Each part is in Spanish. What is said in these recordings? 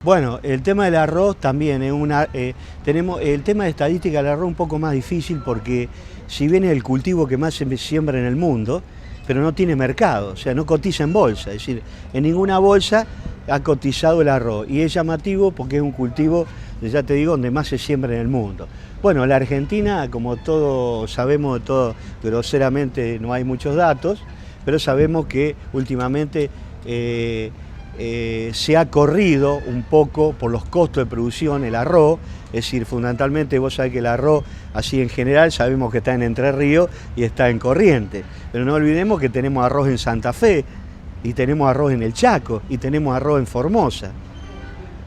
Bueno, el tema del arroz también es tenemos el tema de estadística del arroz un poco más difícil porque si bien es el cultivo que más se siembra en el mundo, pero no tiene mercado, o sea, no cotiza en bolsa, es decir, en ninguna bolsa ha cotizado el arroz y es llamativo porque es un cultivo, ya te digo, donde más se siembra en el mundo. Bueno, la Argentina, como todos sabemos, groseramente no hay muchos datos, pero sabemos que últimamente se ha corrido un poco por los costos de producción el arroz, es decir, fundamentalmente vos sabés que el arroz, así en general, sabemos que está en Entre Ríos y está en Corrientes, pero no olvidemos que tenemos arroz en Santa Fe, y tenemos arroz en el Chaco, y tenemos arroz en Formosa,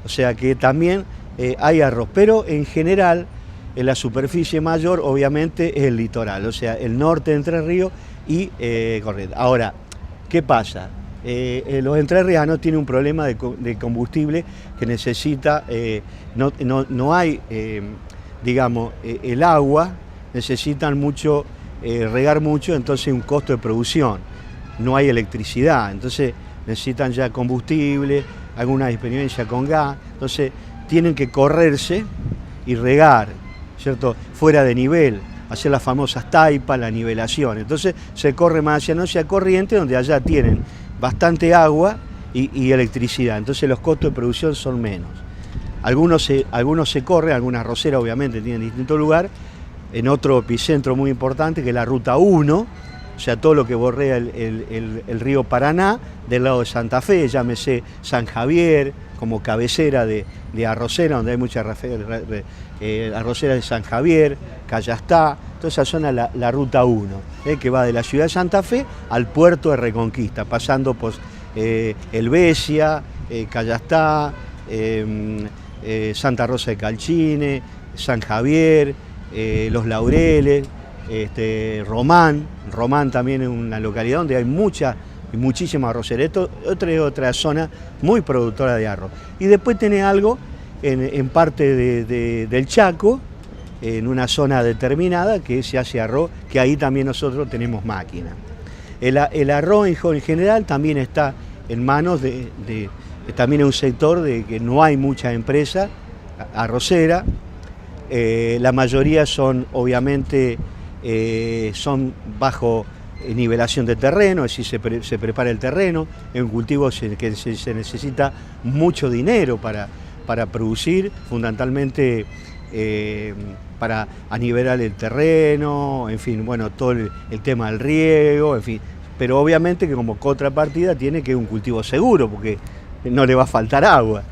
o sea que también hay arroz, pero en general en la superficie mayor obviamente es el litoral, o sea, el norte de Entre Ríos y Corrientes. Ahora, ¿qué pasa? Los entrerrianos tienen un problema de combustible que necesita, no hay, digamos, el agua, necesitan mucho, regar mucho, entonces un costo de producción, no hay electricidad, entonces necesitan ya combustible, alguna experiencia con gas, entonces tienen que correrse y regar, ¿cierto? Fuera de nivel, hacer las famosas taipas, la nivelación, entonces se corre más hacia Corrientes, donde allá tienen bastante agua y electricidad, entonces los costos de producción son menos. Algunos se corren, algunas arroceras obviamente tienen distinto lugar, en otro epicentro muy importante que es la Ruta 1, o sea, todo lo que bordea el río Paraná, del lado de Santa Fe, llámese San Javier, como cabecera de arrocera, donde hay muchas arroceras de San Javier, Callastá, toda esa zona, la Ruta 1, que va de la ciudad de Santa Fe al puerto de Reconquista, pasando por Helvecia, Callastá, Santa Rosa de Calchine, San Javier, Los Laureles, Román también es una localidad donde hay muchísimas arroceras. Esto es otra zona muy productora de arroz. Y después tenés algo en parte del Chaco, en una zona determinada que se hace arroz, que ahí también nosotros tenemos máquina. El arroz en general también está en manos también es un sector de que no hay mucha empresa arrocera, la mayoría son obviamente son bajo nivelación de terreno, es decir, se prepara el terreno, es un cultivo que se necesita mucho dinero para producir, fundamentalmente para anivelar el terreno, en fin, bueno, todo el tema del riego, en fin, pero obviamente que como contrapartida tiene que ser un cultivo seguro, porque no le va a faltar agua.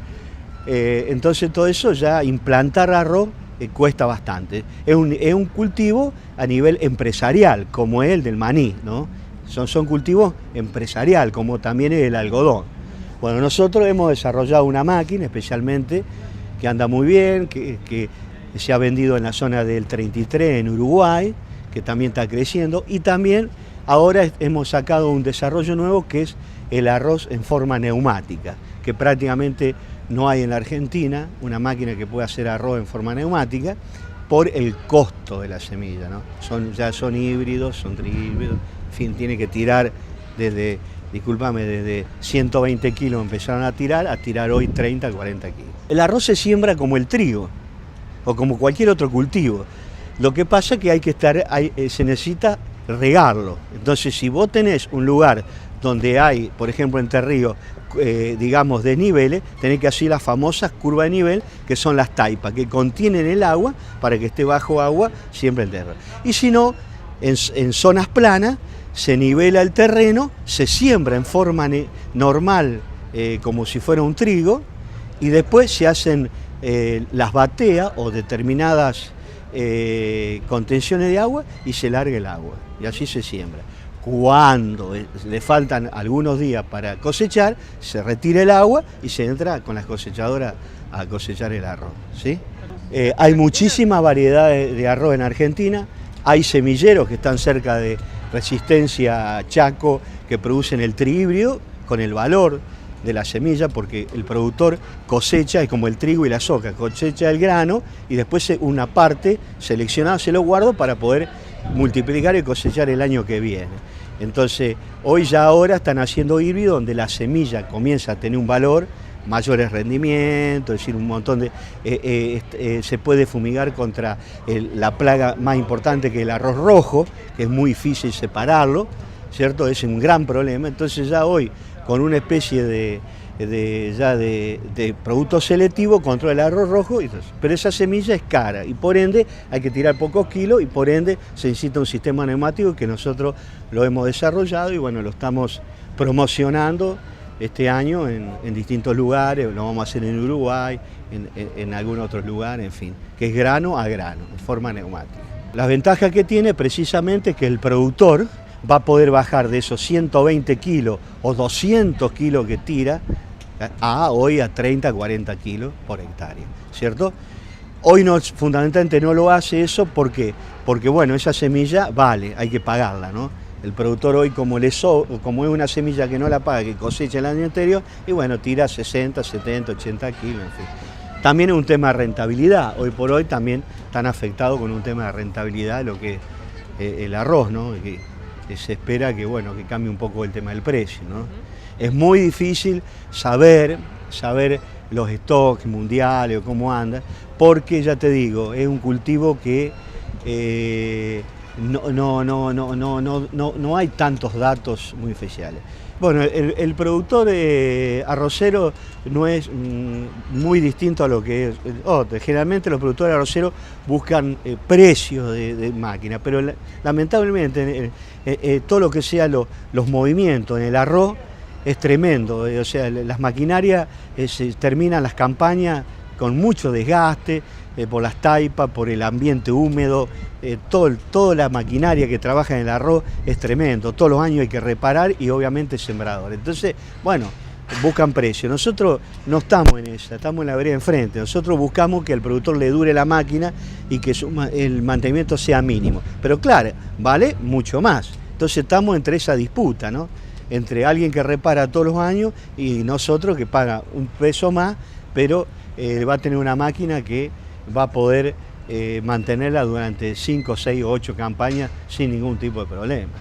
Entonces todo eso ya, implantar arroz, cuesta bastante. Es un cultivo a nivel empresarial, como es el del maní, ¿no? Son cultivos empresarial, como también es el algodón. Bueno, nosotros hemos desarrollado una máquina especialmente que anda muy bien, que se ha vendido en la zona del 33 en Uruguay, que también está creciendo, y también ahora hemos sacado un desarrollo nuevo que es el arroz en forma neumática, que prácticamente no hay en la Argentina una máquina que pueda hacer arroz en forma neumática por el costo de la semilla, ¿no? Ya son híbridos, son trihíbridos, en fin, tiene que tirar desde 120 kilos empezaron a tirar hoy 30, 40 kilos. El arroz se siembra como el trigo o como cualquier otro cultivo. Lo que pasa es que se necesita regarlo. Entonces, si vos tenés un lugar donde hay, por ejemplo, en Entre Ríos, digamos, desniveles, tenés que hacer las famosas curvas de nivel, que son las taipas, que contienen el agua para que esté bajo agua siempre el terreno. Y si no, en zonas planas, se nivela el terreno, se siembra en forma normal, como si fuera un trigo, y después se hacen las bateas o determinadas contenciones de agua y se larga el agua, y así se siembra. Cuando le faltan algunos días para cosechar, se retira el agua y se entra con las cosechadoras a cosechar el arroz, ¿sí? Hay muchísimas variedades de arroz en Argentina, hay semilleros que están cerca de Resistencia, Chaco, que producen el trihíbrido con el valor de la semilla, porque el productor cosecha, es como el trigo y la soja, cosecha el grano y después una parte seleccionada se lo guardo para poder multiplicar y cosechar el año que viene. Entonces, ahora están haciendo híbrido donde la semilla comienza a tener un valor mayores rendimientos, es decir, un montón de... se puede fumigar contra la plaga más importante que el arroz rojo, que es muy difícil separarlo, ¿cierto? Es un gran problema. Entonces ya hoy, con una especie de producto selectivo contra el arroz rojo, pero esa semilla es cara y por ende hay que tirar pocos kilos y por ende se necesita un sistema neumático que nosotros lo hemos desarrollado y bueno, lo estamos promocionando este año en distintos lugares, lo vamos a hacer en Uruguay, en algunos otros lugares, en fin, que es grano a grano, en forma neumática. La ventaja que tiene precisamente es que el productor va a poder bajar de esos 120 kilos o 200 kilos que tira hoy a 30, 40 kilos por hectárea, ¿cierto? Hoy fundamentalmente no lo hace eso porque bueno, esa semilla vale, hay que pagarla, ¿no? El productor hoy como es una semilla que no la paga, que cosecha el año anterior, y bueno, tira 60, 70, 80 kilos, en fin. También es un tema de rentabilidad, hoy por hoy también están afectados con un tema de rentabilidad lo que es el arroz, ¿no? Que se espera que, bueno, que cambie un poco el tema del precio, ¿no? Es muy difícil saber los stocks mundiales o cómo anda, porque ya te digo, es un cultivo que no hay tantos datos muy especiales. Bueno, el productor arrocero no es muy distinto a lo que es otro. Generalmente los productores arroceros buscan precios de máquina, pero lamentablemente todo lo que sea los movimientos en el arroz es tremendo. O sea, las maquinarias terminan las campañas con mucho desgaste, por las taipas, por el ambiente húmedo, toda la maquinaria que trabaja en el arroz es tremendo, todos los años hay que reparar y obviamente sembrador. Entonces, bueno, buscan precio. Nosotros no estamos en esa, estamos en la vereda enfrente. Nosotros buscamos que al productor le dure la máquina y que el mantenimiento sea mínimo. Pero claro, vale mucho más. Entonces estamos entre esa disputa, ¿no? Entre alguien que repara todos los años y nosotros que paga un peso más, pero va a tener una máquina que va a poder mantenerla durante 5, 6 o 8 campañas sin ningún tipo de problema.